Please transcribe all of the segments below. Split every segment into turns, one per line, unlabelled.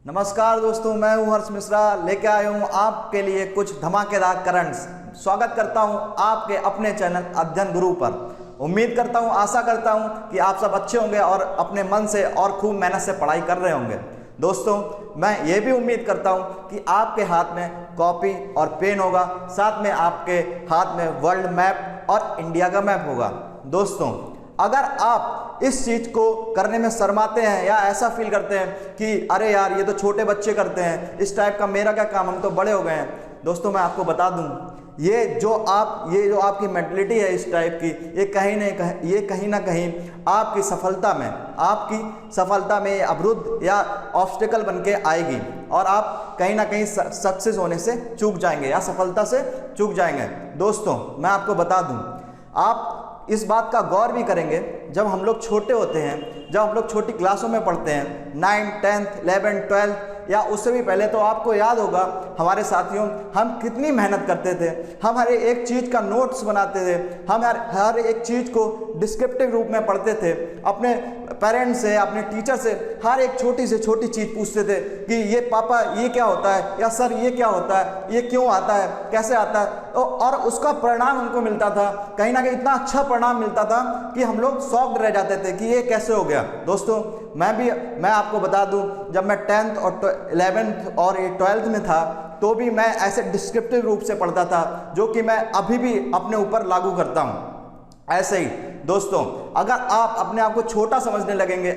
नमस्कार दोस्तों, मैं हूं हर्ष मिश्रा, लेके आया हूं आपके लिए कुछ धमाकेदार करंट्स। स्वागत करता हूं आपके अपने चैनल अध्ययन गुरु पर। उम्मीद करता हूं, आशा करता हूं कि आप सब अच्छे होंगे और अपने मन से और खूब मेहनत से पढ़ाई कर रहे होंगे। दोस्तों, मैं ये भी उम्मीद करता हूं कि आपके हाथ में कॉपी और पेन होगा, साथ में आपके हाथ में वर्ल्ड मैप और इंडिया का मैप होगा। दोस्तों, अगर आप इस चीज़ को करने में शर्माते हैं या ऐसा फील करते हैं कि अरे यार ये तो छोटे बच्चे करते हैं, इस टाइप का मेरा क्या काम, हम तो बड़े हो गए हैं। दोस्तों, मैं आपको बता दूं, ये जो आपकी मेंटलिटी है इस टाइप की, ये कहीं ना कहीं आपकी सफलता में अवरुद्ध या ऑब्स्टिकल बन के आएगी और आप कहीं ना कहीं सक्सेस होने से चूक जाएंगे या सफलता से चूक जाएंगे। दोस्तों, मैं आपको बता दूं, आप इस बात का गौर भी करेंगे, जब हम लोग छोटे होते हैं, जब हम लोग छोटी क्लासों में पढ़ते हैं, 9th 10th 11th 12th या उससे भी पहले, तो आपको याद होगा हमारे साथियों, हम कितनी मेहनत करते थे। हम हर एक चीज़ का नोट्स बनाते थे, हम हर एक चीज़ को डिस्क्रिप्टिव रूप में पढ़ते थे, अपने पेरेंट्स से, अपने टीचर से हर एक छोटी से छोटी चीज़ पूछते थे कि ये पापा ये क्या होता है, या सर ये क्या होता है, ये क्यों आता है, कैसे आता है। और उसका परिणाम हमको मिलता था, कहीं ना कहीं इतना अच्छा परिणाम मिलता था कि हम लोग शॉक्ड रह जाते थे कि ये कैसे हो गया। दोस्तों, मैं आपको बता दूं, जब मैं 10th और 11th और 12th में था, तो भी मैं ऐसे डिस्क्रिप्टिव रूप से पढ़ता था, जो कि मैं अभी भी अपने ऊपर लागू करता हूं। ऐसे ही दोस्तों, अगर आप अपने आप को छोटा समझने लगेंगे,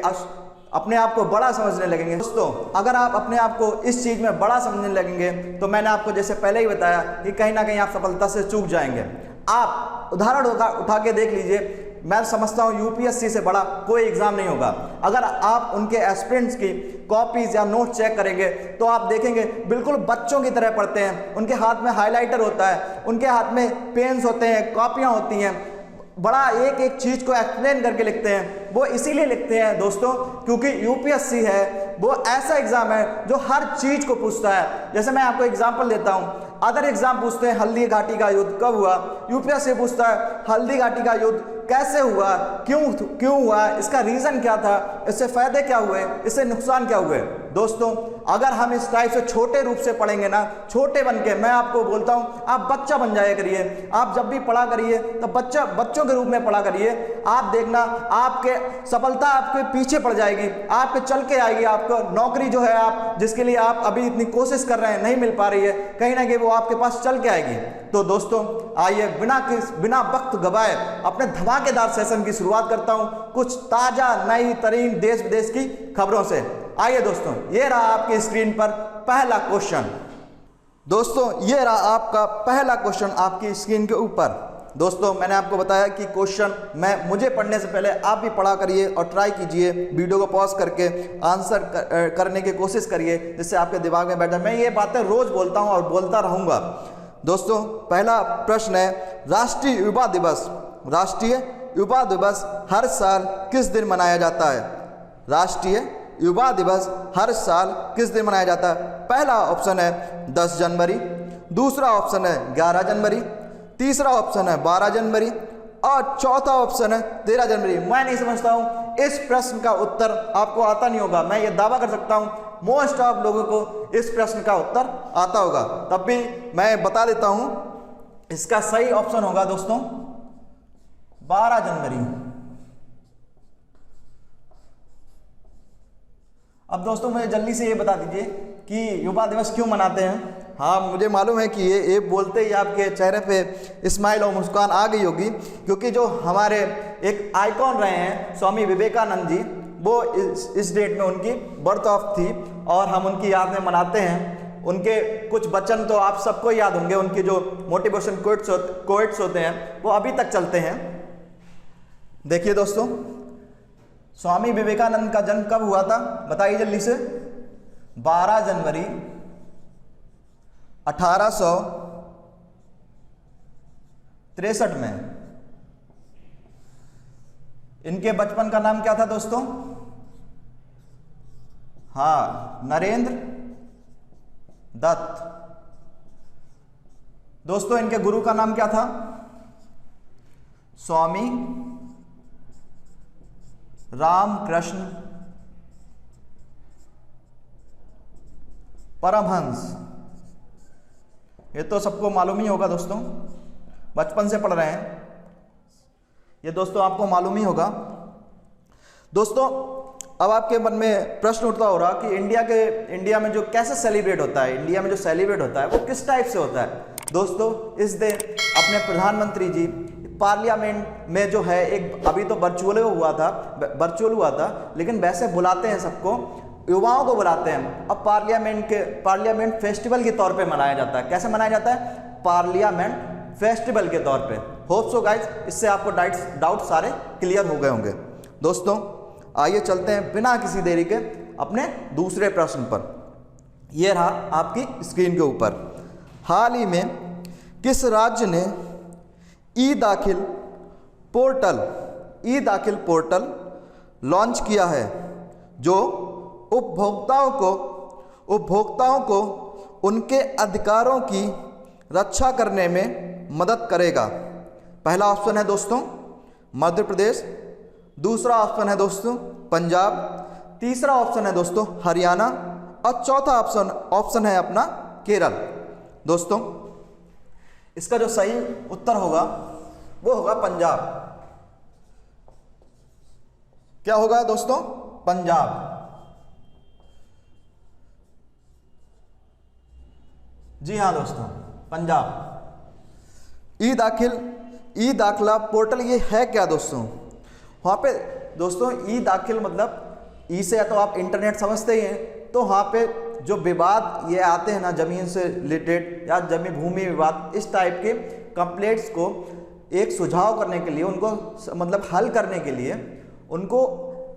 अपने आप को बड़ा समझने लगेंगे, दोस्तों अगर आप अपने आप को इस चीज़ में बड़ा समझने लगेंगे, तो मैंने आपको जैसे पहले ही बताया कि कहीं ना कहीं आप सफलता से चूक जाएंगे। आप उदाहरण उठा के देख लीजिए, मैं समझता हूँ यूपीएससी से बड़ा कोई एग्जाम नहीं होगा। अगर आप उनके एस्पिरेंट्स की कॉपीज या नोट चेक करेंगे, तो आप देखेंगे बिल्कुल बच्चों की तरह पढ़ते हैं। उनके हाथ में हाइलाइटर होता है, उनके हाथ में पेन्स होते हैं, कॉपियाँ होती हैं, बड़ा एक एक चीज को एक्सप्लेन करके लिखते हैं। वो इसीलिए लिखते हैं दोस्तों, क्योंकि यूपीएससी है वो ऐसा एग्जाम है जो हर चीज को पूछता है। जैसे मैं आपको एग्जांपल देता हूं, अदर एग्जाम पूछते हैं हल्दी घाटी का युद्ध कब हुआ, यूपीएससी पूछता है हल्दी घाटी का युद्ध कैसे हुआ, क्यों हुआ, इसका रीजन क्या था, इससे फायदे क्या हुए, इससे नुकसान क्या हुए। दोस्तों, अगर हम इस टाइप से छोटे रूप से पढ़ेंगे ना, छोटे बन के, मैं आपको बोलता हूं, आप बच्चा बन जाया करिए। आप जब भी पढ़ा करिए तो बच्चों के रूप में पढ़ा करिए। आप देखना, आपके सफलता आपके पीछे पड़ जाएगी, आपके चल के आएगी। आपको नौकरी जो है, आप जिसके लिए आप अभी इतनी कोशिश कर रहे हैं, नहीं मिल पा रही है, कहीं ना कहीं वो आपके पास चल के आएगी। तो दोस्तों, आइए बिना वक्त गवाए अपने धमाकेदार सेशन की शुरुआत करता हूं कुछ ताजा नई तरीन देश विदेश की खबरों से। आइए दोस्तों, ये रहा आपकी स्क्रीन पर पहला क्वेश्चन। दोस्तों, ये रहा आपका पहला क्वेश्चन आपकी स्क्रीन के ऊपर। दोस्तों, मैंने आपको बताया कि क्वेश्चन मुझे पढ़ने से पहले आप भी पढ़ा करिए और ट्राई कीजिए, वीडियो को पॉज करके आंसर करने की कोशिश करिए, जिससे आपके दिमाग में बैठ जाए। मैं ये बातें रोज बोलता हूँ और बोलता रहूँगा। दोस्तों, पहला प्रश्न है, राष्ट्रीय युवा दिवस हर साल किस दिन मनाया जाता है? राष्ट्रीय युवा दिवस हर साल किस दिन मनाया जाता है? पहला ऑप्शन है 10 जनवरी, दूसरा ऑप्शन है 11 जनवरी, तीसरा ऑप्शन है 12 जनवरी और चौथा ऑप्शन है 13 जनवरी। मैं नहीं समझता हूं इस प्रश्न का उत्तर आपको आता नहीं होगा। मैं ये दावा कर सकता हूं मोस्ट ऑफ लोगों को इस प्रश्न का उत्तर आता होगा। तब भी मैं बता देता हूं, इसका सही ऑप्शन होगा दोस्तों 12 जनवरी। अब दोस्तों, मुझे जल्दी से ये बता दीजिए कि युवा दिवस क्यों मनाते हैं। हाँ, मुझे मालूम है कि ये बोलते ही आपके चेहरे पे स्माइल और मुस्कान आ गई होगी, क्योंकि जो हमारे एक आइकॉन रहे हैं स्वामी विवेकानंद जी, वो इस डेट में उनकी बर्थ ऑफ थी और हम उनकी याद में मनाते हैं। उनके कुछ वचन तो आप सबको याद होंगे, उनके जो मोटिवेशन कोट्स होते हैं वो अभी तक चलते हैं। देखिए दोस्तों, स्वामी विवेकानंद का जन्म कब हुआ था, बताइए जल्दी से। 12 जनवरी 1863 में। इनके बचपन का नाम क्या था दोस्तों? हाँ, नरेंद्र दत्त। दोस्तों, इनके गुरु का नाम क्या था? स्वामी रामकृष्ण परमहंस, ये तो सबको मालूम ही होगा दोस्तों, बचपन से पढ़ रहे हैं ये दोस्तों, आपको मालूम ही होगा। दोस्तों अब आपके मन में प्रश्न उठता हो रहा कि इंडिया में जो कैसे सेलिब्रेट होता है, इंडिया में जो सेलिब्रेट होता है वो किस टाइप से होता है। दोस्तों इस दिन अपने प्रधानमंत्री जी पार्लियामेंट में जो है, एक अभी तो वर्चुअल हुआ था, लेकिन वैसे बुलाते हैं सबको, युवाओं को बुलाते हैं। अब पार्लियामेंट फेस्टिवल के तौर पे मनाया जाता है। कैसे मनाया जाता है? पार्लियामेंट फेस्टिवल के तौर पे। होप सो गाइज इससे आपको डाउट सारे क्लियर हो गए होंगे। दोस्तों आइए चलते हैं बिना किसी देरी के अपने दूसरे प्रश्न पर। यह रहा आपकी स्क्रीन के ऊपर। हाल ही में किस राज्य ने ई दाखिल पोर्टल लॉन्च किया है जो उपभोक्ताओं को उनके अधिकारों की रक्षा करने में मदद करेगा? पहला ऑप्शन है दोस्तों मध्य प्रदेश, दूसरा ऑप्शन है दोस्तों पंजाब, तीसरा ऑप्शन है दोस्तों हरियाणा और चौथा ऑप्शन है अपना केरल। दोस्तों इसका जो सही उत्तर होगा वो होगा पंजाब। क्या होगा दोस्तों? पंजाब। जी हाँ दोस्तों, पंजाब। ई दाखिला पोर्टल ये है क्या दोस्तों? वहाँ पे दोस्तों ई दाखिल मतलब ई से या तो आप इंटरनेट समझते ही हैं, तो वहाँ पे जो विवाद ये आते हैं ना, ज़मीन से रिलेटेड या जमीन भूमि विवाद, इस टाइप के कंप्लेंट्स को एक सुझाव करने के लिए, उनको मतलब हल करने के लिए उनको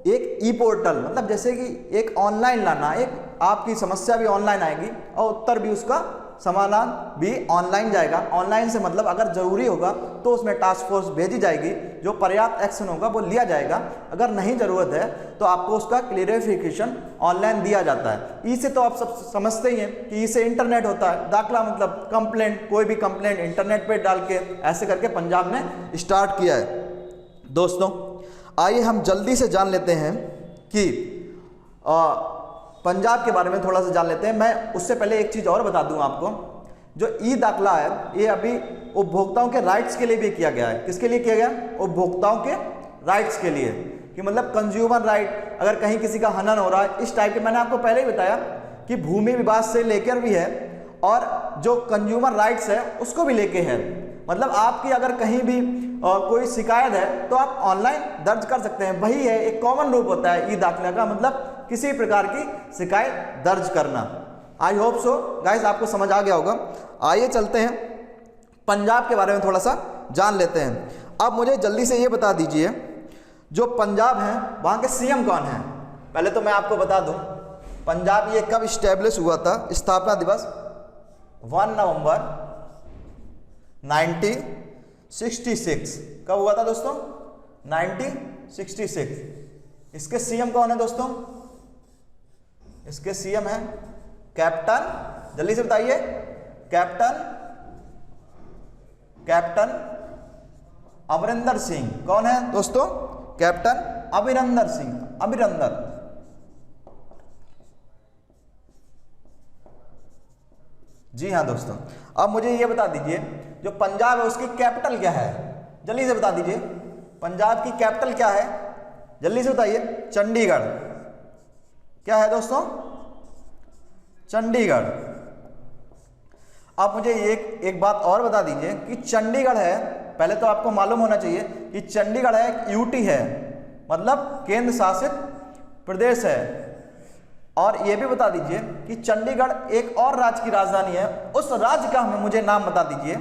एक ई पोर्टल, मतलब जैसे कि एक ऑनलाइन लाना, एक आपकी समस्या भी ऑनलाइन आएगी और उत्तर भी, उसका समाधान भी ऑनलाइन जाएगा। ऑनलाइन से मतलब अगर ज़रूरी होगा तो उसमें टास्क फोर्स भेजी जाएगी, जो पर्याप्त एक्शन होगा वो लिया जाएगा। अगर नहीं ज़रूरत है तो आपको उसका क्लियरिफिकेशन ऑनलाइन दिया जाता है। ई से तो आप सब समझते ही हैं कि ई से इंटरनेट होता है, दाखला मतलब कंप्लेंट, कोई भी कंप्लेंट इंटरनेट पे डाल के, ऐसे करके पंजाब ने स्टार्ट किया है। दोस्तों आइए हम जल्दी से जान लेते हैं कि पंजाब के बारे में थोड़ा सा जान लेते हैं। मैं उससे पहले एक चीज़ और बता दूं आपको, जो ई दाखला है ये अभी उपभोक्ताओं के राइट्स के लिए भी किया गया है। किसके लिए किया गया? उपभोक्ताओं के राइट्स के लिए, कि मतलब कंज्यूमर राइट, अगर कहीं किसी का हनन हो रहा है इस टाइप के। मैंने आपको पहले ही बताया कि भूमि विवाद से लेकर भी है और जो कंज्यूमर राइट्स है उसको भी लेके है। मतलब आपकी अगर कहीं भी कोई शिकायत है तो आप ऑनलाइन दर्ज कर सकते हैं। वही है, एक कॉमन रूप होता है ई दाखिला का, मतलब किसी प्रकार की शिकायत दर्ज करना। आई होप सो गाइस आपको समझ आ गया होगा। आइए चलते हैं पंजाब के बारे में थोड़ा सा जान लेते हैं। अब मुझे जल्दी से ये बता दीजिए, जो पंजाब है वहाँ के सीएम कौन है? पहले तो मैं आपको बता दूं पंजाब ये कब इस्टेब्लिश हुआ था। स्थापना दिवस 1 नवंबर 1966। कब हुआ था दोस्तों? 1966। इसके सीएम कौन है दोस्तों? इसके सीएम है कैप्टन, जल्दी से बताइए, कैप्टन अमरिंदर सिंह। कौन है दोस्तों? कैप्टन अमरिंदर सिंह। जी हाँ दोस्तों, अब मुझे ये बता दीजिए जो पंजाब है उसकी कैपिटल क्या है? जल्दी से बता दीजिए, पंजाब की कैपिटल क्या है? जल्दी से बताइए। चंडीगढ़। क्या है दोस्तों? चंडीगढ़। अब मुझे एक बात और बता दीजिए कि चंडीगढ़ है, पहले तो आपको मालूम होना चाहिए कि चंडीगढ़ है एक यूटी है, मतलब केंद्र शासित प्रदेश है। और ये भी बता दीजिए कि चंडीगढ़ एक और राज्य की राजधानी है, उस राज्य का मुझे नाम बता दीजिए,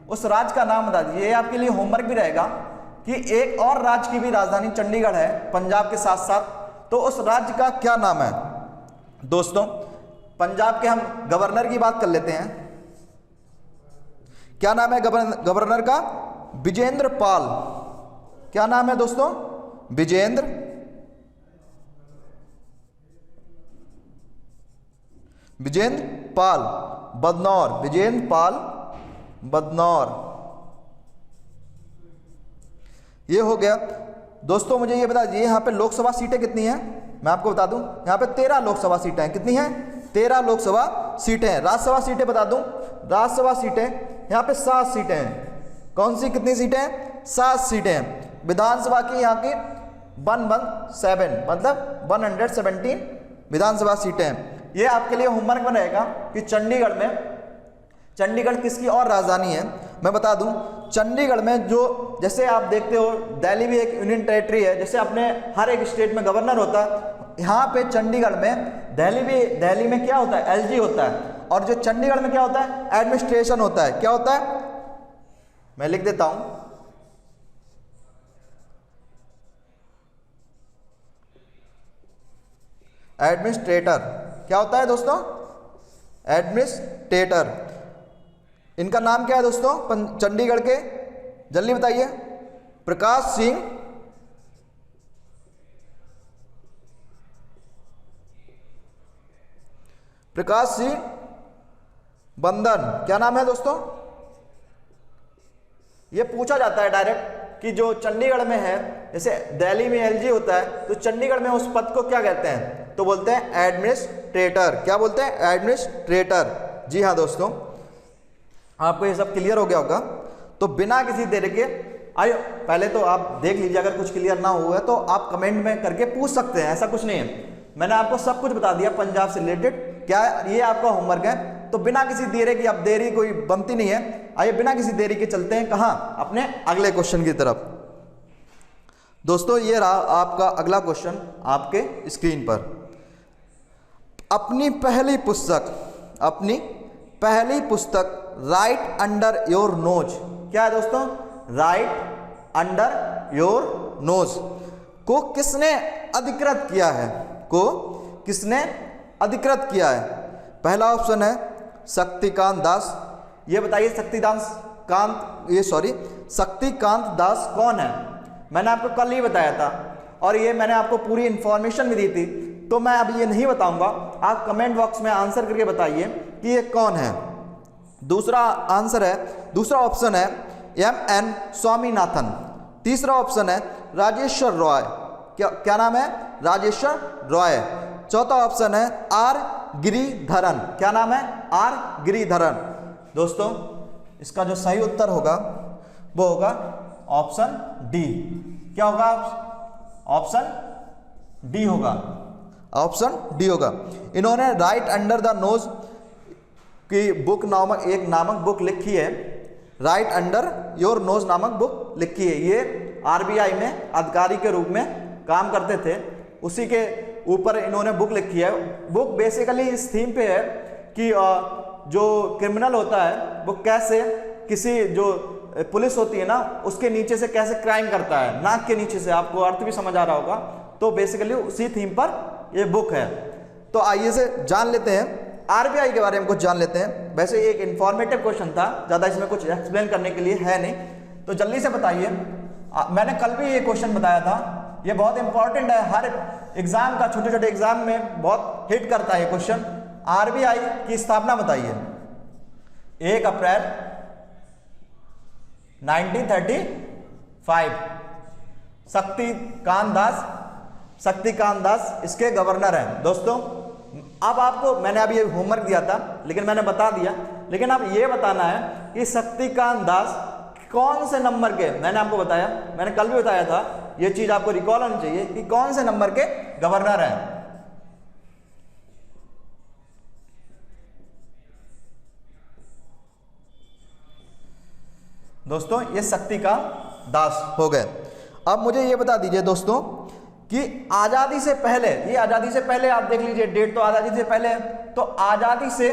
उस राज्य का नाम बता दीजिए। ये आपके लिए होमवर्क भी रहेगा कि एक और राज्य की भी राजधानी चंडीगढ़ है पंजाब के साथ साथ, तो उस राज्य का क्या नाम है? दोस्तों पंजाब के हम गवर्नर की बात कर लेते हैं। क्या नाम है गवर्नर का? विजेंद्र पाल। क्या नाम है दोस्तों? विजेंद्र पाल बदनौर। विजेंद्र पाल बदनौर। ये हो गया। दोस्तों मुझे ये बता दीजिए यहाँ पे लोकसभा सीटें कितनी हैं? मैं आपको बता दूं यहाँ पे 13 लोकसभा सीटें हैं। कितनी हैं? 13 लोकसभा सीटें हैं। राज्यसभा सीटें बता दूं, राज्यसभा सीटें यहाँ पे 7 सीटें हैं। कौन सी कितनी सीटें हैं? 7 सीटें हैं। विधानसभा की यहाँ की 117 मतलब 117 विधानसभा सीटें हैं। ये आपके लिए होमवर्क में रहेगा कि चंडीगढ़ किसकी और राजधानी है। मैं बता दूं, चंडीगढ़ में जो जैसे आप देखते हो दिल्ली भी एक यूनियन टेरिटरी है, जैसे अपने हर एक स्टेट में गवर्नर होता है, यहाँ पे चंडीगढ़ में दिल्ली में क्या होता है? एलजी होता है। और जो चंडीगढ़ में क्या होता है? एडमिनिस्ट्रेशन होता है। क्या होता है? मैं लिख देता हूं, एडमिनिस्ट्रेटर। क्या होता है दोस्तों? एडमिनिस्ट्रेटर। इनका नाम क्या है दोस्तों चंडीगढ़ के? जल्दी बताइए। प्रकाश सिंह बंदन। क्या नाम है दोस्तों? ये पूछा जाता है डायरेक्ट कि जो चंडीगढ़ में है, जैसे दिल्ली में एलजी होता है, तो चंडीगढ़ में उस पद को क्या कहते हैं? तो बोलते हैं एडमिनिस्ट्रेटर। क्या बोलते हैं? एडमिनिस्ट्रेटर। जी हाँ दोस्तों, आपको ये सब क्लियर हो गया होगा। तो बिना किसी देरी के आइए, पहले तो आप देख लीजिए, अगर कुछ क्लियर ना हुआ है तो आप कमेंट में करके पूछ सकते हैं, ऐसा कुछ नहीं है। मैंने आपको सब कुछ बता दिया पंजाब से रिलेटेड। क्या ये आपका होमवर्क है? तो बिना किसी देरी की, अब देरी कोई बनती नहीं है। आइए बिना किसी देरी के चलते हैं कहाँ? अपने अगले क्वेश्चन की तरफ। दोस्तों ये रहा आपका अगला क्वेश्चन आपके स्क्रीन पर। अपनी पहली पुस्तक राइट अंडर योर नोज। क्या है दोस्तों? राइट अंडर योर नोज को किसने अधिकृत किया है? पहला ऑप्शन है शक्तिकांत दास। ये बताइए शक्तिकांत दास कौन है? मैंने आपको कल ही बताया था और ये मैंने आपको पूरी इंफॉर्मेशन भी दी थी, तो मैं अब ये नहीं बताऊंगा। आप कमेंट बॉक्स में आंसर करके बताइए कि ये कौन है। दूसरा ऑप्शन है M.N. स्वामीनाथन। तीसरा ऑप्शन है राजेश्वर रॉय। क्या नाम है? राजेश्वर रॉय। चौथा ऑप्शन है R. गिरिधरन। क्या नाम है? R. गिरिधरन। दोस्तों इसका जो सही उत्तर होगा वो होगा ऑप्शन डी। क्या होगा? ऑप्शन डी होगा। इन्होंने राइट अंडर द नोज की बुक नामक बुक लिखी है। राइट अंडर योर नोज नामक बुक लिखी है। ये आरबीआई में अधिकारी के रूप में काम करते थे, उसी के ऊपर इन्होंने बुक लिखी है। बुक बेसिकली इस थीम पे है कि जो क्रिमिनल होता है वो कैसे किसी जो पुलिस होती है ना उसके नीचे से कैसे क्राइम करता है, नाक के नीचे से। आपको अर्थ भी समझ आ रहा होगा। तो बेसिकली उसी थीम पर ये बुक है। तो आइए से जान लेते हैं आरबीआई के बारे में, कुछ जान लेते हैं। वैसे एक इंफॉर्मेटिव क्वेश्चन था, ज़्यादा इसमें कुछ एक्सप्लेन करने के लिए है नहीं, तो जल्दी से बताइए। मैंने कल भी ये क्वेश्चन बताया था, ये बहुत इंपॉर्टेंट है, हर एग्जाम का, छोटे छोटे एग्जाम में बहुत हिट करता है ये क्वेश्चन। आरबीआई की स्थापना बताइए। 1 अप्रैल 1935। शक्तिकांत दास इसके गवर्नर हैं। दोस्तों अब आपको मैंने अभी होमवर्क दिया था लेकिन मैंने बता दिया, लेकिन अब ये बताना है कि शक्तिकांत दास कौन से नंबर के, मैंने आपको बताया, मैंने कल भी बताया था, ये चीज आपको रिकॉल होनी चाहिए कि कौन से नंबर के गवर्नर हैं। दोस्तों ये शक्तिकांत दास हो गए। अब मुझे ये बता दीजिए दोस्तों कि आजादी से पहले, ये आजादी से पहले आप देख लीजिए, डेट तो आजादी से पहले है, तो आजादी से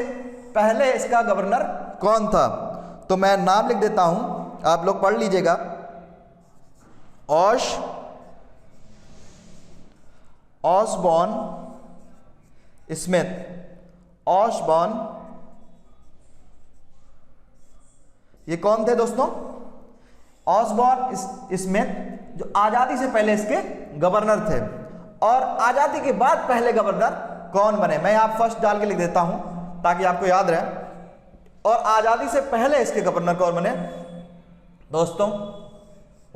पहले इसका गवर्नर कौन था? तो मैं नाम लिख देता हूं, आप लोग पढ़ लीजिएगा। ऑसबॉर्न ये कौन थे दोस्तों? ऑसबॉर्न स्मिथ, जो आजादी से पहले इसके गवर्नर थे। और आजादी के बाद पहले गवर्नर कौन बने, मैं यहां फर्स्ट डाल के लिख देता हूं ताकि आपको याद रहे। और आजादी से पहले इसके गवर्नर कौन बने दोस्तों?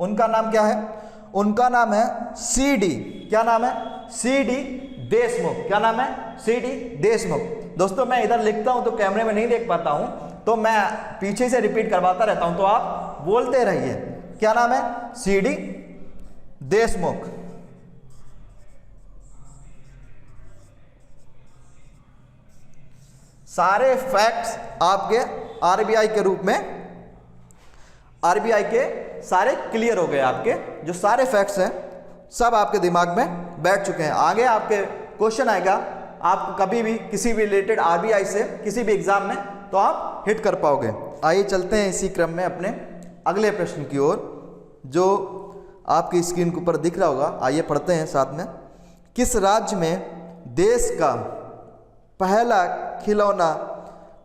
उनका नाम क्या है? उनका नाम है CD। क्या नाम है? CD देशमुख। क्या नाम है? CD देशमुख। दोस्तों मैं इधर लिखता हूं तो कैमरे में नहीं देख पाता हूं, तो मैं पीछे से रिपीट करवाता रहता हूं, तो आप बोलते रहिए। क्या नाम है? CD देशमुख। सारे फैक्ट्स आपके RBI के रूप में, RBI के सारे क्लियर हो गए। आपके जो सारे फैक्ट्स हैं सब आपके दिमाग में बैठ चुके हैं। आगे आपके क्वेश्चन आएगा, आप कभी भी किसी भी रिलेटेड RBI से किसी भी एग्जाम में, तो आप हिट कर पाओगे। आइए चलते हैं इसी क्रम में अपने अगले प्रश्न की ओर, जो आपकी स्क्रीन के ऊपर दिख रहा होगा। आइए पढ़ते हैं साथ में। किस राज्य में देश का पहला खिलौना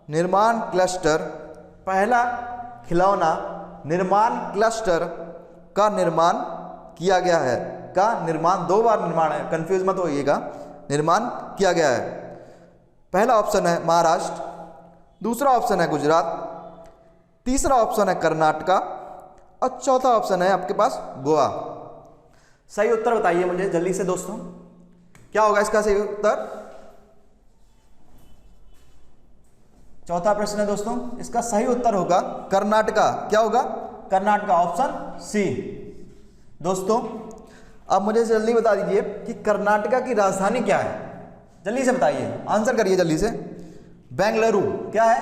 निर्माण क्लस्टर, पहला खिलौना निर्माण क्लस्टर का निर्माण किया गया है? का निर्माण, 2 बार निर्माण है, कंफ्यूज मत होइएगा, निर्माण किया गया है। पहला ऑप्शन है महाराष्ट्र, दूसरा ऑप्शन है गुजरात, तीसरा ऑप्शन है कर्नाटका और चौथा ऑप्शन है आपके पास गोवा। सही उत्तर बताइए मुझे जल्दी से दोस्तों, क्या होगा इसका सही उत्तर? चौथा प्रश्न है दोस्तों, इसका सही उत्तर होगा कर्नाटका। क्या होगा? Karnataka, option C। दोस्तों अब मुझे जल्दी बता दीजिए कि कर्नाटका की राजधानी क्या है? जल्दी से बताइए, आंसर करिए जल्दी से। बेंगलुरु। क्या है?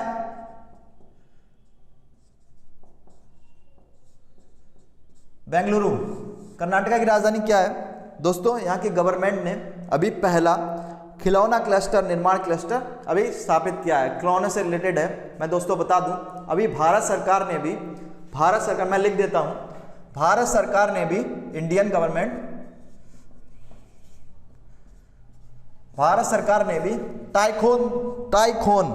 बेंगलुरु कर्नाटका की राजधानी क्या है? दोस्तों यहाँ की गवर्नमेंट ने अभी पहला खिलौना क्लस्टर, निर्माण क्लस्टर अभी स्थापित किया है। खिलौने से रिलेटेड है। मैं दोस्तों बता दूं, अभी भारत सरकार ने भी, भारत सरकार, मैं लिख देता हूं, भारत सरकार ने भी, इंडियन गवर्नमेंट, भारत सरकार ने भी टाइकोन,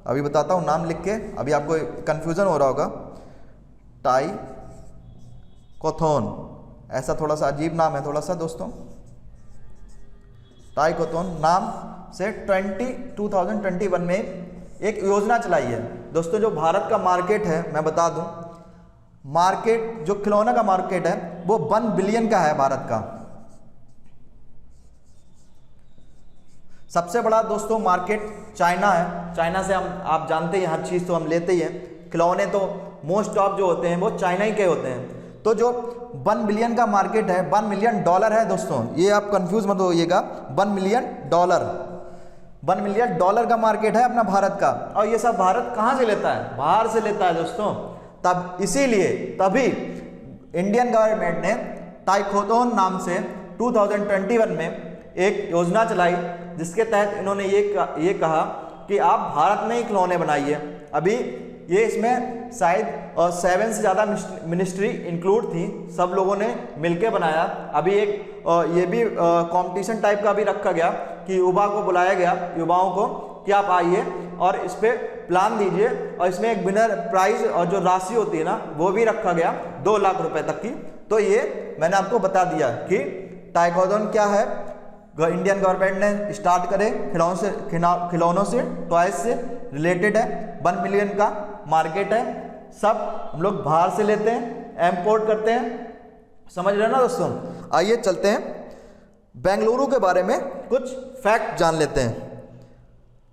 अभी बताता हूं नाम लिख के, अभी आपको कंफ्यूजन हो रहा होगा, टाइकोथोन, ऐसा थोड़ा सा अजीब नाम है थोड़ा सा दोस्तों, टाइकोथोन नाम से 2021 में एक योजना चलाई है। दोस्तों जो भारत का मार्केट है, मैं बता दूं, मार्केट जो खिलौना का मार्केट है वो 1 बिलियन का है भारत का। सबसे बड़ा दोस्तों मार्केट चाइना है। चाइना से हम, आप जानते हैं, हर चीज़ तो हम लेते ही हैं, खिलौने तो मोस्ट ऑफ जो होते हैं वो चाइना ही के होते हैं। तो जो 1 बिलियन का मार्केट है, $1 मिलियन है दोस्तों, ये आप कंफ्यूज मत होइएगा, $1 मिलियन, $1 मिलियन का मार्केट है अपना भारत का। और ये सब भारत कहाँ से लेता है? बाहर से लेता है दोस्तों। तब इसीलिए तभी इंडियन गवर्नमेंट ने टाइकोथोन नाम से 2021 में एक योजना चलाई, जिसके तहत इन्होंने ये कहा कि आप भारत में ही खिलौने बनाइए। अभी ये इसमें शायद 7 से ज़्यादा मिनिस्ट्री इंक्लूड थी, सब लोगों ने मिलके बनाया। अभी एक ये भी कंपटीशन टाइप का भी रखा गया कि युवा को बुलाया गया, युवाओं को, कि आप आइए और इस पे प्लान दीजिए, और इसमें एक विनर प्राइज और जो राशि होती है ना वो भी रखा गया 2 लाख रुपए तक की। तो ये मैंने आपको बता दिया कि टाइकोथोन क्या है, इंडियन गवर्नमेंट ने स्टार्ट करे, खिलौनों से, टॉयज से रिलेटेड है, 1 मिलियन का मार्केट है, सब हम लोग बाहर से लेते हैं, इंपोर्ट करते हैं, समझ रहे हो ना दोस्तों। आइए चलते हैं बेंगलुरु के बारे में कुछ फैक्ट जान लेते हैं।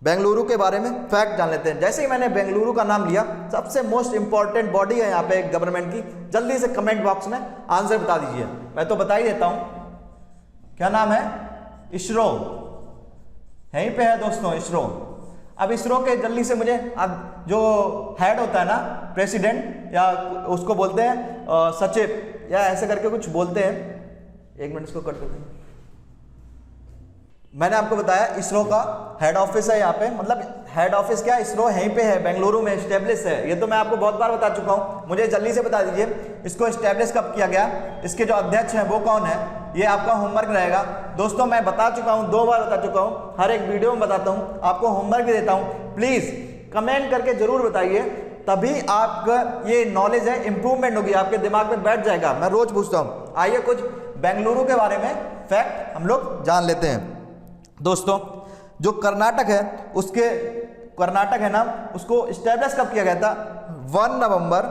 बेंगलुरु के बारे में फैक्ट जान लेते हैं। जैसे ही मैंने बेंगलुरु का नाम लिया, सबसे मोस्ट इंपॉर्टेंट बॉडी है यहाँ पे गवर्नमेंट की, जल्दी से कमेंट बॉक्स में आंसर बता दीजिए। मैं तो बता ही देता हूँ, क्या नाम है? इसरो, यहीं पे है दोस्तों इसरो। अब इसरो के जल्दी से मुझे, अब जो हेड होता है ना, प्रेसिडेंट, या उसको बोलते हैं सचिव, या ऐसे करके कुछ बोलते हैं, 1 मिनट इसको कट कर दें। मैंने आपको बताया इसरो का हेड ऑफिस है यहाँ पे, मतलब हेड ऑफिस क्या, इसरो यहीं पे है, बेंगलुरु में स्टैब्लिश है। ये तो मैं आपको बहुत बार बता चुका हूँ, मुझे जल्दी से बता दीजिए इसको स्टैब्लिश कब किया गया, इसके जो अध्यक्ष हैं वो कौन है, ये आपका होमवर्क रहेगा। दोस्तों मैं बता चुका हूँ, 2 बार बता चुका हूँ, हर एक वीडियो में बताता हूँ, आपको होमवर्क भी देता हूँ। प्लीज कमेंट करके जरूर बताइए, तभी आपका ये नॉलेज है इंप्रूवमेंट होगी, आपके दिमाग में बैठ जाएगा। मैं रोज पूछता हूँ। आइए कुछ बेंगलुरु के बारे में फैक्ट हम लोग जान लेते हैं। दोस्तों जो कर्नाटक है, उसके, कर्नाटक है ना, उसको स्टैब्लिश कब किया गया था? 1 नवंबर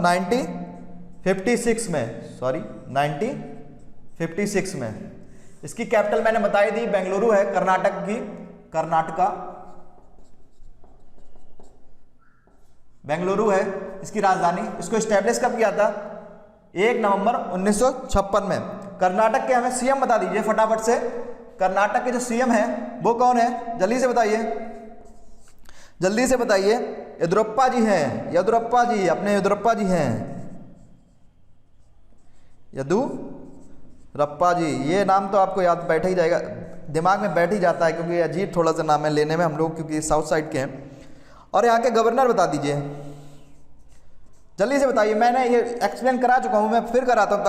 1956 में, सॉरी 1956 56 में। इसकी कैपिटल मैंने बताई दी, बेंगलुरु है, कर्नाटक की, कर्नाटका, बेंगलुरु है इसकी राजधानी। इसको स्टैब्लिश कब किया था? 1 नवंबर 1956 में। कर्नाटक के हमें सीएम बता दीजिए फटाफट से। कर्नाटक के जो सीएम है वो कौन है? जल्दी से बताइए, जल्दी से बताइए। येदियुरप्पा जी हैं, येदियुरप्पा जी, अपने येदियुरप्पा जी हैं, येदियुरप्पा जी। ये नाम तो आपको याद बैठ ही जाएगा, दिमाग में बैठ ही जाता है, क्योंकि अजीब थोड़ा सा नाम है लेने में हम लोग, क्योंकि साउथ साइड के हैं। और यहाँ के गवर्नर बता दीजिए, जल्दी से बताइए। मैंने ये एक्सप्लेन करा चुका हूँ, मैं फिर कराता हूँ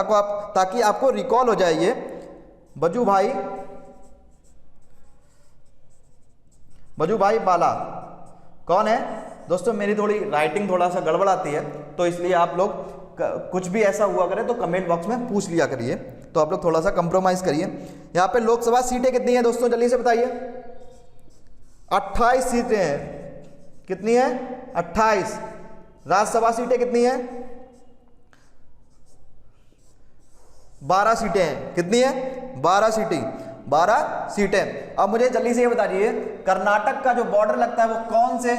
ताकि आपको रिकॉल हो जाए। ये वजुभाई वाला कौन है? दोस्तों मेरी थोड़ी राइटिंग थोड़ा सा गड़बड़ आती है, तो इसलिए आप लोग कुछ भी ऐसा हुआ करे तो कमेंट बॉक्स में पूछ लिया करिए, तो आप लोग थोड़ा सा कंप्रोमाइज करिए। यहाँ पे लोकसभा सीटें कितनी हैं दोस्तों? जल्दी से बताइए। 28 सीटें हैं। कितनी है? 28। राज्यसभा सीटें कितनी है? 12 सीटें हैं। कितनी है? 12 सीटें। अब मुझे जल्दी से ये बता दीजिए, कर्नाटक का जो बॉर्डर लगता है वो कौन से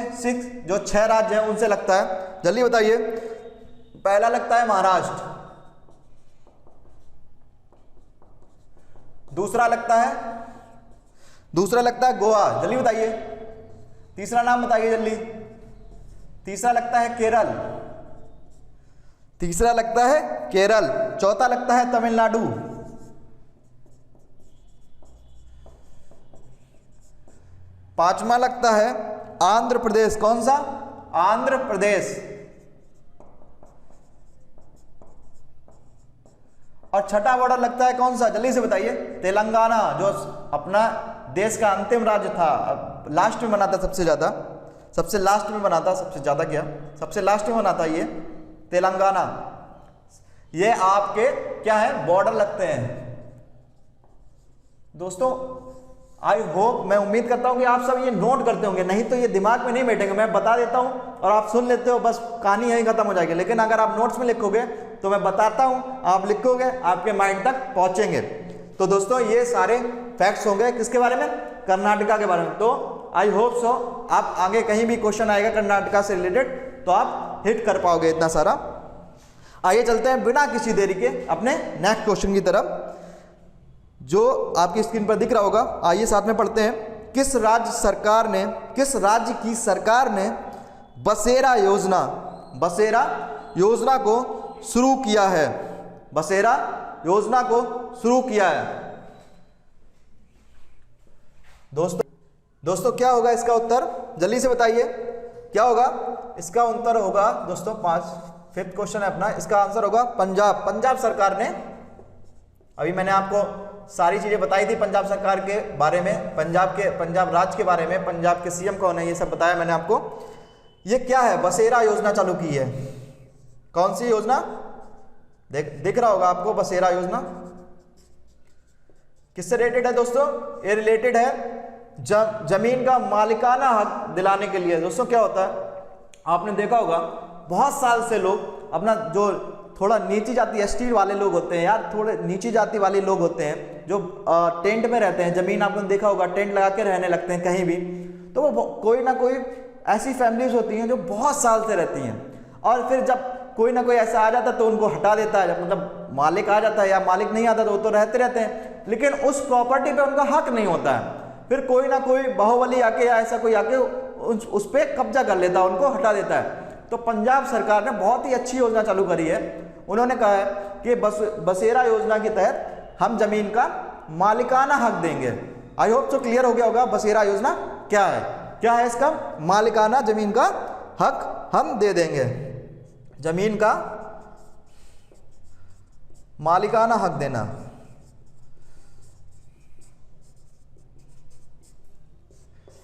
6 राज्य हैं उनसे लगता है? जल्दी बताइए। पहला लगता है महाराष्ट्र, दूसरा लगता है गोवा। जल्दी बताइए। तीसरा नाम बताइए जल्दी। तीसरा लगता है केरल। चौथा लगता है तमिलनाडु। पांचवा लगता है आंध्र प्रदेश। कौन सा? आंध्र प्रदेश। और छठा बॉर्डर लगता है कौन सा? जल्दी से बताइए। तेलंगाना, जो अपना देश का अंतिम राज्य था, लास्ट में बना था सबसे लास्ट में बना था, सबसे लास्ट में बना था ये तेलंगाना। ये आपके क्या है? बॉर्डर लगते हैं दोस्तों। आई होप, मैं उम्मीद करता हूं कि आप सब ये नोट करते होंगे, नहीं तो ये दिमाग में नहीं बैठेंगे। मैं बता देता हूं और आप सुन लेते हो, बस कहानी यहीं खत्म हो जाएगी। लेकिन अगर आप नोट्स में लिखोगे तो मैं बताता हूं, आप लिखोगे, आपके माइंड तक पहुंचेंगे। तो दोस्तों ये सारे फैक्ट्स होंगे किसके बारे में? कर्नाटका के बारे में। तो आई होप सो आप आगे कहीं भी क्वेश्चन आएगा कर्नाटका से रिलेटेड तो आप हिट कर पाओगे इतना सारा। आइए चलते हैं बिना किसी देरी के अपने नेक्स्ट क्वेश्चन की तरफ, जो आपकी स्क्रीन पर दिख रहा होगा। आइए साथ में पढ़ते हैं। किस राज्य की सरकार ने बसेरा योजना को शुरू किया है? बसेरा योजना को शुरू किया है दोस्तों क्या होगा इसका उत्तर? जल्दी से बताइए क्या होगा इसका उत्तर? होगा दोस्तों 5th क्वेश्चन है अपना, इसका आंसर होगा पंजाब सरकार ने। अभी मैंने आपको सारी चीजें बताई थी पंजाब सरकार के बारे में, पंजाब राज्य के बारे में, पंजाब के सीएम कौन है, ये सब बताया मैंने आपको। ये क्या है? बसेरा योजना चालू की है। कौन सी योजना? दिख रहा होगा आपको, बसेरा योजना। किससे रिलेटेड है दोस्तों? ये रिलेटेड है जमीन का मालिकाना हक दिलाने के लिए। दोस्तों क्या होता है, आपने देखा होगा बहुत साल से लोग अपना, जो थोड़ा नीची जाति एसटी वाले लोग होते हैं यार, थोड़े नीची जाति वाले लोग होते हैं जो टेंट में रहते हैं, जमीन आपने देखा होगा टेंट लगा के रहने लगते हैं कहीं भी। तो वो कोई ना कोई ऐसी फैमिलीज होती हैं जो बहुत साल से रहती हैं, और फिर जब कोई ना कोई ऐसा आ जाता है तो उनको हटा देता है। मतलब मालिक आ जाता है या मालिक नहीं आता तो वो तो रहते हैं, लेकिन उस प्रॉपर्टी पे उनका हक नहीं होता है। फिर कोई ना कोई बाहुबली आके या ऐसा कोई आके उस पर कब्जा कर लेता है, उनको हटा देता है। तो पंजाब सरकार ने बहुत ही अच्छी योजना चालू करी है। उन्होंने कहा है कि बसेरा योजना के तहत हम जमीन का मालिकाना हक देंगे। आई होप तो क्लियर हो गया होगा बसेरा योजना क्या है। क्या है इसका? मालिकाना जमीन का हक हम दे देंगे, जमीन का मालिकाना हक देना।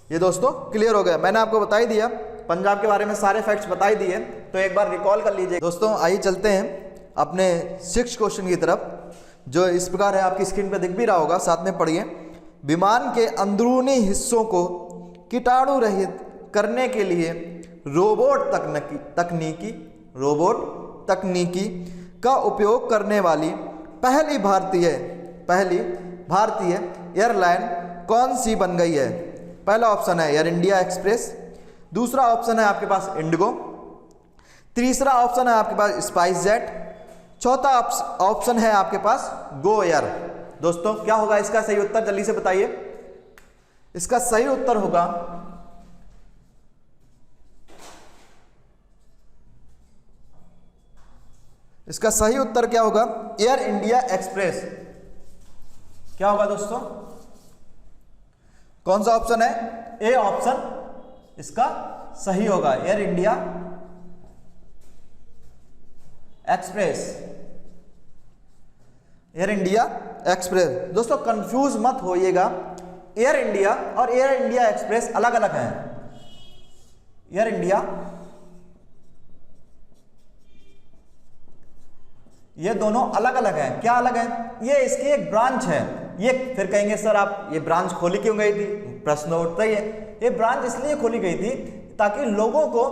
ये दोस्तों क्लियर हो गया। मैंने आपको बता ही दिया, पंजाब के बारे में सारे फैक्ट्स बता ही दिए, तो एक बार रिकॉल कर लीजिए। दोस्तों आइए चलते हैं अपने 6th क्वेश्चन की तरफ, जो इस प्रकार है, आपकी स्क्रीन पर दिख भी रहा होगा, साथ में पढ़िए। विमान के अंदरूनी हिस्सों को कीटाणु रहित करने के लिए रोबोट तकनीकी का उपयोग करने वाली पहली भारतीय पहली भारतीय एयरलाइन कौन सी बन गई है? पहला ऑप्शन है एयर इंडिया एक्सप्रेस, दूसरा ऑप्शन है आपके पास इंडिगो, तीसरा ऑप्शन है आपके पास स्पाइस जेट, चौथा ऑप्शन है आपके पास गो एयर। दोस्तों क्या होगा इसका सही उत्तर, जल्दी से बताइए। इसका सही उत्तर होगा इसका सही उत्तर क्या होगा? Air India express. क्या होगा दोस्तों? कौन सा ऑप्शन है? ए ऑप्शन इसका सही होगा, air India express. Air India express. दोस्तों कंफ्यूज मत होइएगा, एयर इंडिया और एयर इंडिया एक्सप्रेस अलग अलग हैं। एयर इंडिया ये दोनों अलग अलग हैं। क्या अलग हैं? ये इसकी एक ब्रांच है। ये फिर कहेंगे सर आप ये ब्रांच खोली क्यों गई थी? प्रश्न उठता ही है। ये ब्रांच इसलिए खोली गई थी ताकि लोगों को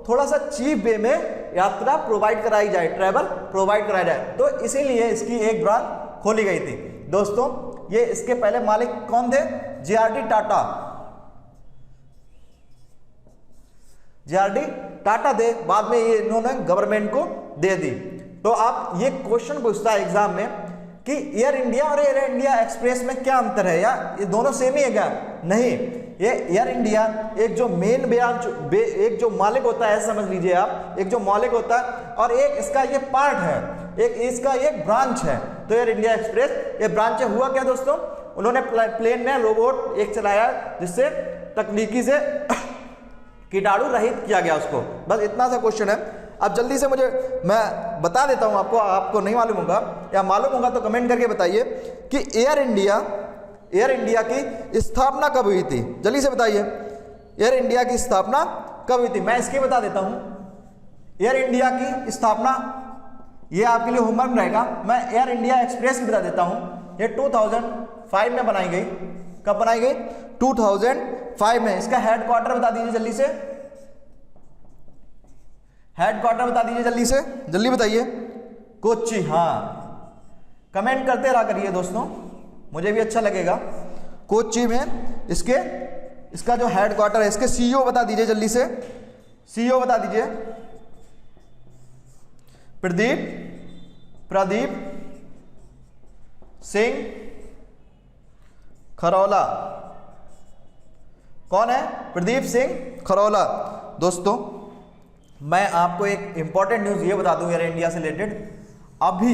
थोड़ा सा चीप वे में यात्रा प्रोवाइड कराई जाए, ट्रैवल प्रोवाइड कराया जाए, तो इसीलिए इसकी एक ब्रांच खोली गई थी। दोस्तों ये इसके पहले मालिक कौन थे? जेआरडी टाटा। जेआरडी टाटा थे, बाद में ये इन्होंने गवर्नमेंट को दे दी। तो आप ये क्वेश्चन पूछता है एग्जाम में कि एयर इंडिया और एयर इंडिया एक्सप्रेस में क्या अंतर है, या ये दोनों सेम ही है क्या? नहीं, ये एयर इंडिया एक जो मेन ब्रांच, एक जो मालिक होता है समझ लीजिए आप, एक जो मालिक होता है और एक इसका ये पार्ट है, एक इसका एक ब्रांच है। तो एयर इंडिया एक्सप्रेस ये ब्रांच है। हुआ क्या दोस्तों? उन्होंने प्लेन में रोबोट एक चलाया जिससे तकनीकी से कीटाणु रहित किया गया उसको। बस इतना सा क्वेश्चन है। अब जल्दी से मुझे मैं बता देता हूं आपको नहीं मालूम होगा या मालूम होगा तो कमेंट करके बताइए कि एयर इंडिया की स्थापना कब हुई थी? जल्दी से बताइए, एयर इंडिया की स्थापना कब हुई थी? मैं इसकी बता देता हूं। एयर इंडिया की स्थापना, ये आपके लिए होमवर्क रहेगा। मैं एयर इंडिया एक्सप्रेस की बता देता हूं। ये 2005 में बनाई गई। कब बनाई गई? 2005 में। इसका हेडक्वार्टर बता दीजिए जल्दी से, हेडक्वार्टर बता दीजिए जल्दी से, जल्दी बताइए। कोच्चि। हाँ, कमेंट करते रहा करिए दोस्तों, मुझे भी अच्छा लगेगा। कोच्चि में इसका जो हेडक्वार्टर है, इसके सीईओ बता दीजिए जल्दी से, सीईओ बता दीजिए। प्रदीप सिंह खरोला। कौन है? प्रदीप सिंह खरोला। दोस्तों मैं आपको एक इंपॉर्टेंट न्यूज ये बता दूं एयर इंडिया से रिलेटेड। अभी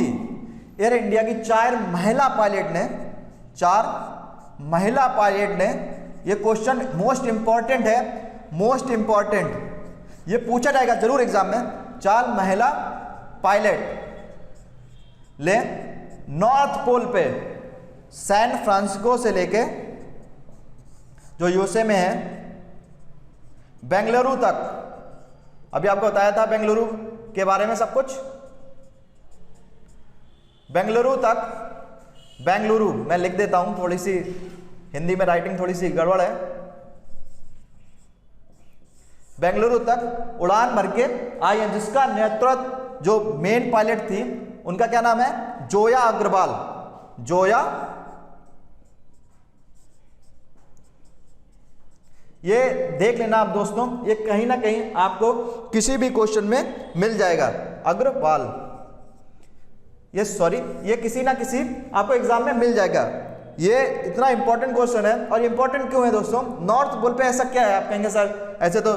एयर इंडिया की 4 महिला पायलट ने, ये क्वेश्चन मोस्ट इंपॉर्टेंट है, मोस्ट इंपॉर्टेंट, ये पूछा जाएगा जरूर एग्जाम में। 4 महिला पायलट ले नॉर्थ पोल पे सैन फ्रांसिस्को से लेके जो यूएसए में है बेंगलुरु तक, अभी आपको बताया था बेंगलुरु के बारे में सब कुछ, बेंगलुरु मैं लिख देता हूं, थोड़ी सी हिंदी में राइटिंग थोड़ी सी गड़बड़ है। बेंगलुरु तक उड़ान भर के आई है, जिसका नेतृत्व जो मेन पायलट थी उनका क्या नाम है? जोया अग्रवाल। जोया, ये देख लेना आप दोस्तों, ये कहीं ना कहीं आपको किसी भी क्वेश्चन में मिल जाएगा। अग्रवाल, ये किसी ना किसी आपको एग्जाम में मिल जाएगा। ये इतना इंपॉर्टेंट क्वेश्चन है। और इंपॉर्टेंट क्यों है दोस्तों? नॉर्थ पोल पे ऐसा क्या है? आप कहेंगे सर ऐसे तो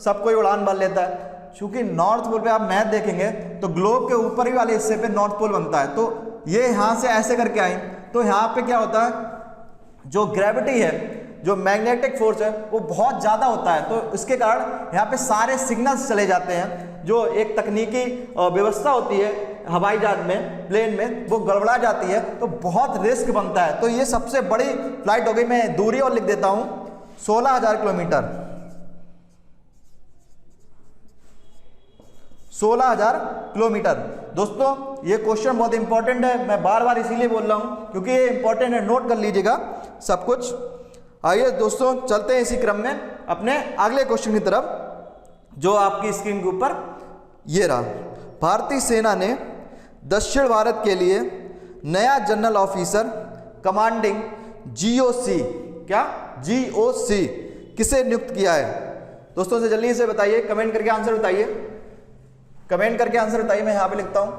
सब कोई उड़ान भर लेता है, क्योंकि नॉर्थ पोल पे आप मैप देखेंगे तो ग्लोब के ऊपर ही वाले हिस्से पे नॉर्थ पोल बनता है। तो ये यहां से ऐसे करके आए, तो यहाँ पे क्या होता है, जो ग्रेविटी है, जो मैग्नेटिक फोर्स है वो बहुत ज़्यादा होता है। तो इसके कारण यहाँ पे सारे सिग्नल्स चले जाते हैं। जो एक तकनीकी व्यवस्था होती है हवाई जहाज में, प्लेन में, वो गड़बड़ा जाती है, तो बहुत रिस्क बनता है। तो ये सबसे बड़ी फ्लाइट हो गई। मैं दूरी और लिख देता हूँ, 16,000 किलोमीटर। 16,000 किलोमीटर। दोस्तों ये क्वेश्चन बहुत इंपॉर्टेंट है, मैं बार बार इसीलिए बोल रहा हूँ क्योंकि ये इंपॉर्टेंट है, नोट कर लीजिएगा सब कुछ। आइए दोस्तों चलते हैं इसी क्रम में अपने अगले क्वेश्चन की तरफ, जो आपकी स्क्रीन के ऊपर ये रहा। भारतीय सेना ने दक्षिण भारत के लिए नया जनरल ऑफिसर कमांडिंग जीओसी, क्या जीओसी किसे नियुक्त किया है? दोस्तों से जल्दी से बताइए, कमेंट करके आंसर बताइए, कमेंट करके आंसर बताइए। मैं यहां पे लिखता हूं,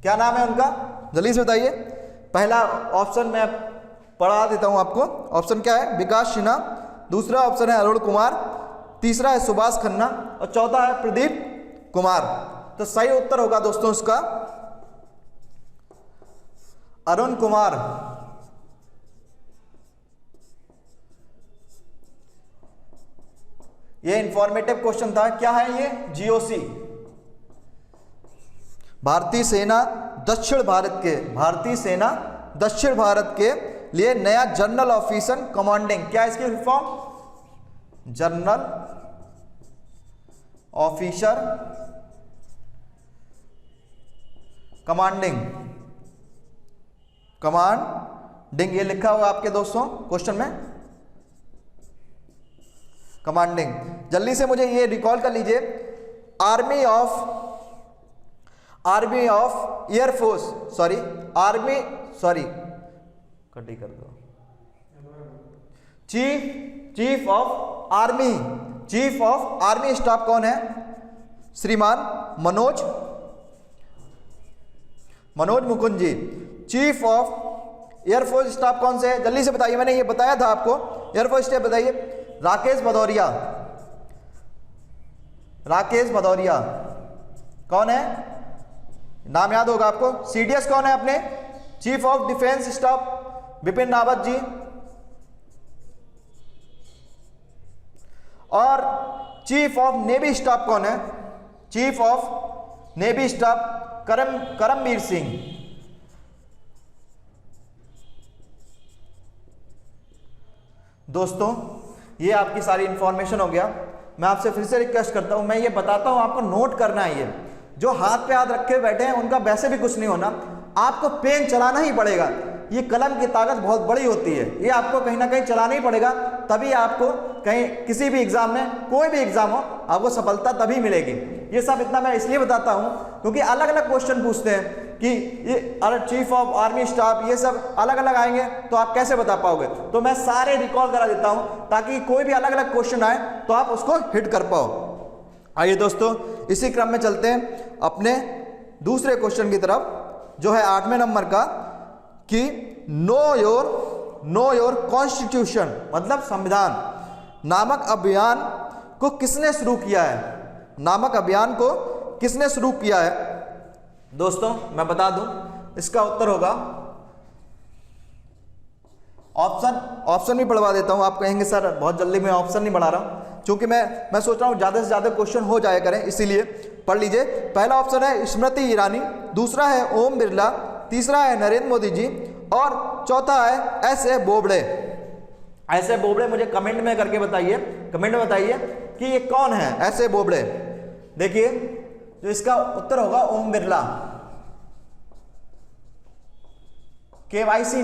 क्या नाम है उनका, जल्दी से बताइए। पहला ऑप्शन मैं पढ़ा देता हूं आपको। ऑप्शन क्या है? विकास सिन्हा, दूसरा ऑप्शन है अरुण कुमार, तीसरा है सुभाष खन्ना और चौथा है प्रदीप कुमार। तो सही उत्तर होगा दोस्तों इसका अरुण कुमार। ये इंफॉर्मेटिव क्वेश्चन था। क्या है ये? जीओसी, भारतीय सेना दक्षिण भारत के, भारतीय सेना दक्षिण भारत के लिए नया जनरल ऑफिसर कमांडिंग, क्या है इसकी full form? General officer commanding, commanding ये लिखा हुआ आपके दोस्तों क्वेश्चन में, कमांडिंग। जल्दी से मुझे ये रिकॉल कर लीजिए। Army of air force, sorry army, sorry कटी कर दो, चीफ ऑफ आर्मी स्टाफ कौन है? श्रीमान मनोज मुकुंद जी। चीफ ऑफ एयरफोर्स स्टाफ कौन से है? जल्दी से बताइए, मैंने ये बताया था आपको। एयरफोर्स स्टाफ बताइए। राकेश भदौरिया कौन है? नाम याद होगा आपको। सीडीएस कौन है अपने? Chief of defence staff Bipin Rawat ji. और चीफ ऑफ नेवी स्टाफ कौन है? Chief of navy staff Karambir Singh. दोस्तों ये आपकी सारी इंफॉर्मेशन हो गया। मैं आपसे फिर से रिक्वेस्ट करता हूं, मैं ये बताता हूं, आपको नोट करना है। ये जो हाथ पे हाथ रखे बैठे हैं उनका वैसे भी कुछ नहीं होना, आपको पेन चलाना ही पड़ेगा। ये कलम की ताकत बहुत बड़ी होती है, ये आपको कहीं ना कहीं चलाना ही पड़ेगा, तभी आपको कहीं किसी भी एग्जाम में, कोई भी एग्जाम हो, आपको सफलता तभी मिलेगी। ये सब इतना मैं इसलिए बताता हूं क्योंकि अलग अलग क्वेश्चन पूछते हैं कि ये चीफ ऑफ आर्मी स्टाफ, ये सब अलग अलग आएंगे तो आप कैसे बता पाओगे। तो मैं सारे रिकॉल करा देता हूं ताकि कोई भी अलग अलग क्वेश्चन आए तो आप उसको हिट कर पाओ। आइए दोस्तों इसी क्रम में चलते हैं अपने दूसरे क्वेश्चन की तरफ, जो है 8वें नंबर का, कि नो योर कॉन्स्टिट्यूशन मतलब संविधान नामक अभियान को किसने शुरू किया है? नामक अभियान को किसने शुरू किया है? दोस्तों मैं बता दूं, इसका उत्तर होगा ऑप्शन भी पढ़वा देता हूं। आप कहेंगे सर बहुत जल्दी मैं ऑप्शन नहीं बढ़ा रहा हूं, क्योंकि मैं सोच रहा हूं ज्यादा से ज्यादा क्वेश्चन हो जाया करें, इसीलिए पढ़ लीजिए। पहला ऑप्शन है स्मृति ईरानी, दूसरा है ओम बिरला, तीसरा है नरेंद्र मोदी जी और चौथा है एस ए बोबड़े। मुझे कमेंट में करके बताइए, कमेंट में बताइए कि ये कौन है एस ए बोबड़े। देखिए जो इसका उत्तर होगा ओम बिरला। केवाईसी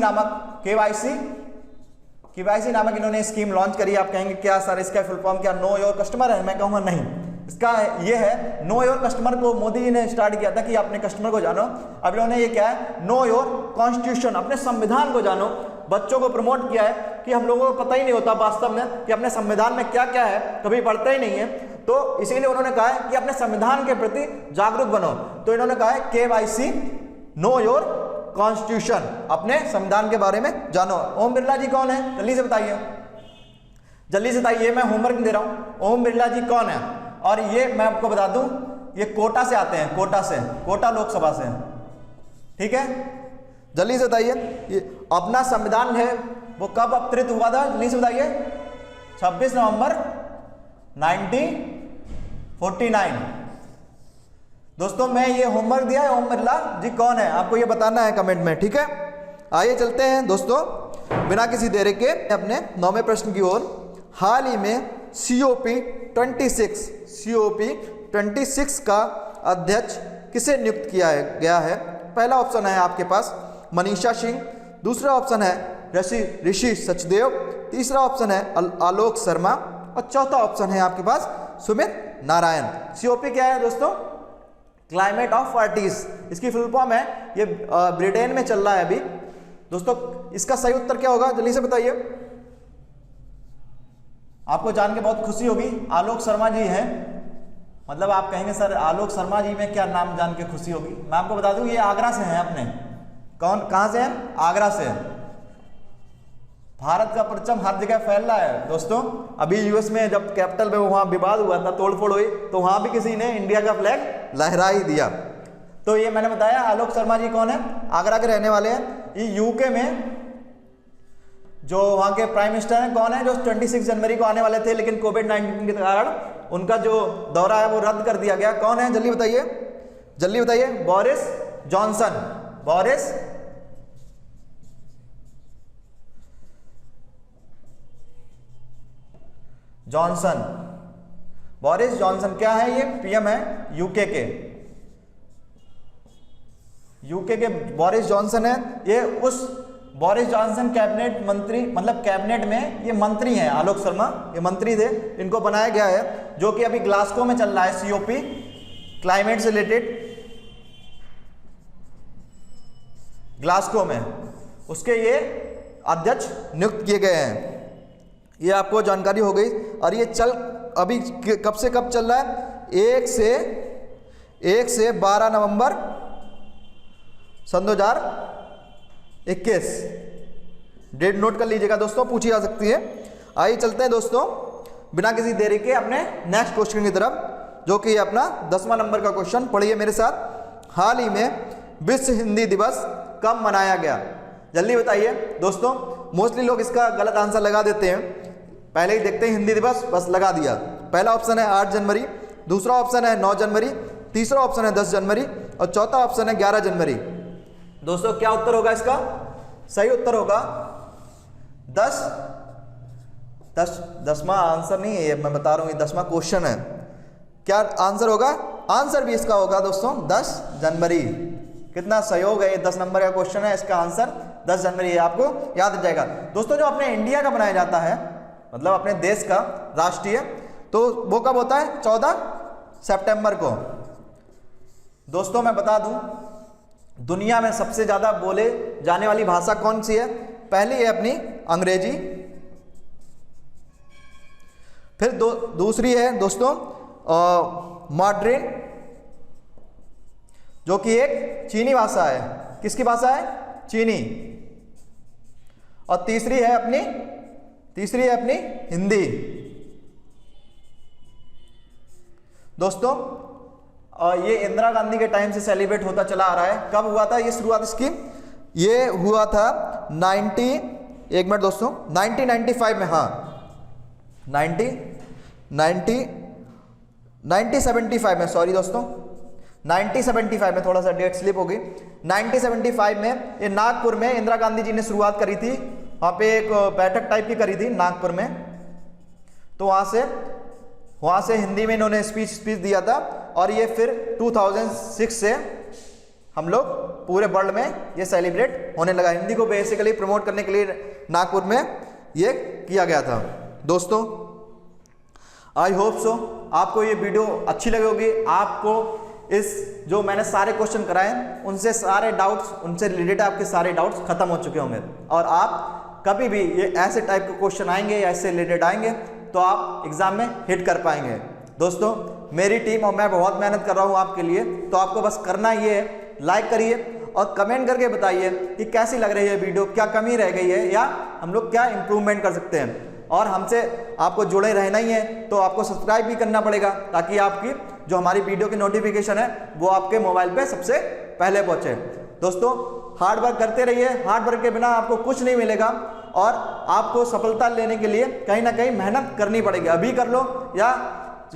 नामक इन्होंने स्कीम लॉन्च करी। आप कहेंगे क्या सर इसका फुल फॉर्म क्या नो योर कस्टमर है? मैं कहूंगा नहीं, इसका ये है नो योर कस्टमर को मोदी जी ने स्टार्ट किया था कि अपने कस्टमर को जानो। अब इन्होंने ये क्या है, नो योर कॉन्स्टिट्यूशन, अपने संविधान को जानो। बच्चों को प्रमोट किया है कि हम लोगों को पता ही नहीं होता वास्तव में कि अपने संविधान में क्या क्या है, कभी पढ़ते ही नहीं है, तो इसीलिए उन्होंने कहा है कि अपने संविधान के प्रति जागरूक बनो। तो इन्होंने कहा है केवाईसी नो योर कॉन्स्टिट्यूशन, अपने संविधान के बारे में जानो। ओम बिरला जी कौन है? जल्दी से बताइए, जल्दी से बताइए, मैं होमवर्क दे रहा हूं। ओम बिरला जी कौन है? और ये मैं आपको बता दूं, ये कोटा से आते हैं, कोटा लोकसभा से, ठीक है। जल्दी से बताइए, ये अपना संविधान है वो कब अवतरित हुआ था? जल्दी से बताइए। 26 नवंबर 1949। दोस्तों मैं ये होमवर्क दिया है, ओम बिरला जी कौन है आपको ये बताना है कमेंट में, ठीक है। आइए चलते हैं दोस्तों बिना किसी देरी के अपने 9वें प्रश्न की ओर। हाल ही में COP 26 का अध्यक्ष किसे नियुक्त किया गया है? पहला ऑप्शन है आपके पास मनीषा सिंह, दूसरा ऑप्शन है ऋषि सचदेव, तीसरा ऑप्शन है आलोक शर्मा और चौथा ऑप्शन है आपके पास सुमित नारायण। COP क्या है दोस्तों? क्लाइमेट ऑफ पार्टीज, इसकी फुल फॉर्म है, ये ब्रिटेन में चल रहा है अभी। दोस्तों इसका सही उत्तर क्या होगा जल्दी से बताइए। आपको जान के बहुत खुशी होगी, आलोक शर्मा जी हैं। मतलब आप कहेंगे सर आलोक शर्मा जी में क्या नाम जान के खुशी होगी। मैं आपको बता दूं ये आगरा से हैं अपने। कौन, कहां से हैं? आगरा से। भारत का परचम हर जगह फैल रहा है दोस्तों। अभी यूएस में जब कैपिटल में वहां विवाद हुआ था, तोड़फोड़ हुई, तो वहां भी किसी ने इंडिया का फ्लैग लहरा ही दिया। तो ये मैंने बताया आलोक शर्मा जी कौन है, आगरा के रहने वाले हैं। ये यूके में जो वहां के प्राइम मिनिस्टर हैं कौन है, जो 26 जनवरी को आने वाले थे, लेकिन कोविड-19 के कारण उनका जो दौरा है वो रद्द कर दिया गया। कौन है जल्दी बताइए, जल्दी बताइए। Boris Johnson, Boris Johnson, Boris Johnson क्या है, ये पीएम है यूके के। यूके के बोरिस जॉनसन है। ये उस बोरिस जॉनसन कैबिनेट मंत्री, मतलब कैबिनेट में ये मंत्री हैं, आलोक शर्मा ये मंत्री थे, इनको बनाया गया है, जो कि अभी ग्लासगो में चल रहा है सीओपी, क्लाइमेट से रिलेटेड, ग्लासगो में, उसके ये अध्यक्ष नियुक्त किए गए हैं। ये आपको जानकारी हो गई। और ये चल अभी कब से कब चल रहा है, 1 से 12 नवंबर सन 2021। डेट नोट कर लीजिएगा दोस्तों, पूछी जा सकती है। आइए चलते हैं दोस्तों बिना किसी देरी के अपने नेक्स्ट क्वेश्चन की तरफ, जो कि अपना 10वां नंबर का क्वेश्चन। पढ़िए मेरे साथ। हाल ही में विश्व हिंदी दिवस कब मनाया गया, जल्दी बताइए दोस्तों। मोस्टली लोग इसका गलत आंसर लगा देते हैं, पहले ही देखते हैं हिंदी दिवस बस लगा दिया। पहला ऑप्शन है 8 जनवरी, दूसरा ऑप्शन है 9 जनवरी, तीसरा ऑप्शन है 10 जनवरी और चौथा ऑप्शन है 11 जनवरी। दोस्तों क्या उत्तर होगा इसका, सही उत्तर होगा 10वां आंसर नहीं है, मैं बता रहा हूं, ये 10वां क्वेश्चन है। क्या आंसर होगा, आंसर भी इसका होगा दोस्तों 10 जनवरी। कितना सहयोग है, ये 10 नंबर का क्वेश्चन है, इसका आंसर 10 जनवरी है, आपको याद आ जाएगा। दोस्तों जो अपने इंडिया का बनाया जाता है, मतलब अपने देश का राष्ट्रीय, तो वो कब होता है, 14 सितंबर को। दोस्तों मैं बता दूं दुनिया में सबसे ज्यादा बोले जाने वाली भाषा कौन सी है, पहली है अपनी अंग्रेजी, फिर दूसरी है दोस्तों मैंड्रिन, जो कि एक चीनी भाषा है। किसकी भाषा है, चीनी। और तीसरी है अपनी हिंदी। दोस्तों ये इंदिरा गांधी के टाइम से सेलिब्रेट होता चला आ रहा है। कब हुआ था ये शुरुआत इसकी, ये हुआ था 1995 में, हाँ 1975 में, सॉरी दोस्तों 1975 में, थोड़ा सा डेट स्लिप हो गई। 1975 में ये नागपुर में इंदिरा गांधी जी ने शुरुआत करी थी, वहाँ पे एक बैठक टाइप की करी थी नागपुर में। तो वहाँ से हिंदी में इन्होंने स्पीच दिया था। और ये फिर 2006 से हम लोग पूरे वर्ल्ड में ये सेलिब्रेट होने लगा। हिंदी को बेसिकली प्रमोट करने के लिए नागपुर में ये किया गया था। दोस्तों आई होप सो आपको ये वीडियो अच्छी लगी होगी। आपको इस जो मैंने सारे क्वेश्चन कराए उनसे सारे डाउट्स, उनसे रिलेटेड आपके सारे डाउट्स खत्म हो चुके होंगे। और आप कभी भी ये ऐसे टाइप के क्वेश्चन आएंगे या इससे रिलेटेड आएंगे तो आप एग्जाम में हिट कर पाएंगे। दोस्तों मेरी टीम और मैं बहुत मेहनत कर रहा हूँ आपके लिए, तो आपको बस करना ये है, लाइक करिए और कमेंट करके बताइए कि कैसी लग रही है वीडियो, क्या कमी रह गई है या हम लोग क्या इंप्रूवमेंट कर सकते हैं। और हमसे आपको जुड़े रहना ही है तो आपको सब्सक्राइब भी करना पड़ेगा, ताकि आपकी जो हमारी वीडियो की नोटिफिकेशन है वो आपके मोबाइल पे सबसे पहले पहुंचे। दोस्तों हार्ड वर्क करते रहिए, हार्ड वर्क के बिना आपको कुछ नहीं मिलेगा और आपको सफलता लेने के लिए कहीं ना कहीं मेहनत करनी पड़ेगी। अभी कर लो या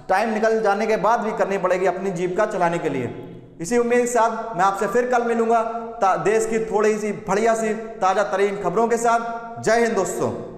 टाइम निकल जाने के बाद भी करनी पड़ेगी अपनी जीविका चलाने के लिए। इसी उम्मीद के साथ मैं आपसे फिर कल मिलूंगा देश की थोड़ी सी बढ़िया सी ताज़ा तरीन खबरों के साथ। जय हिंद दोस्तों।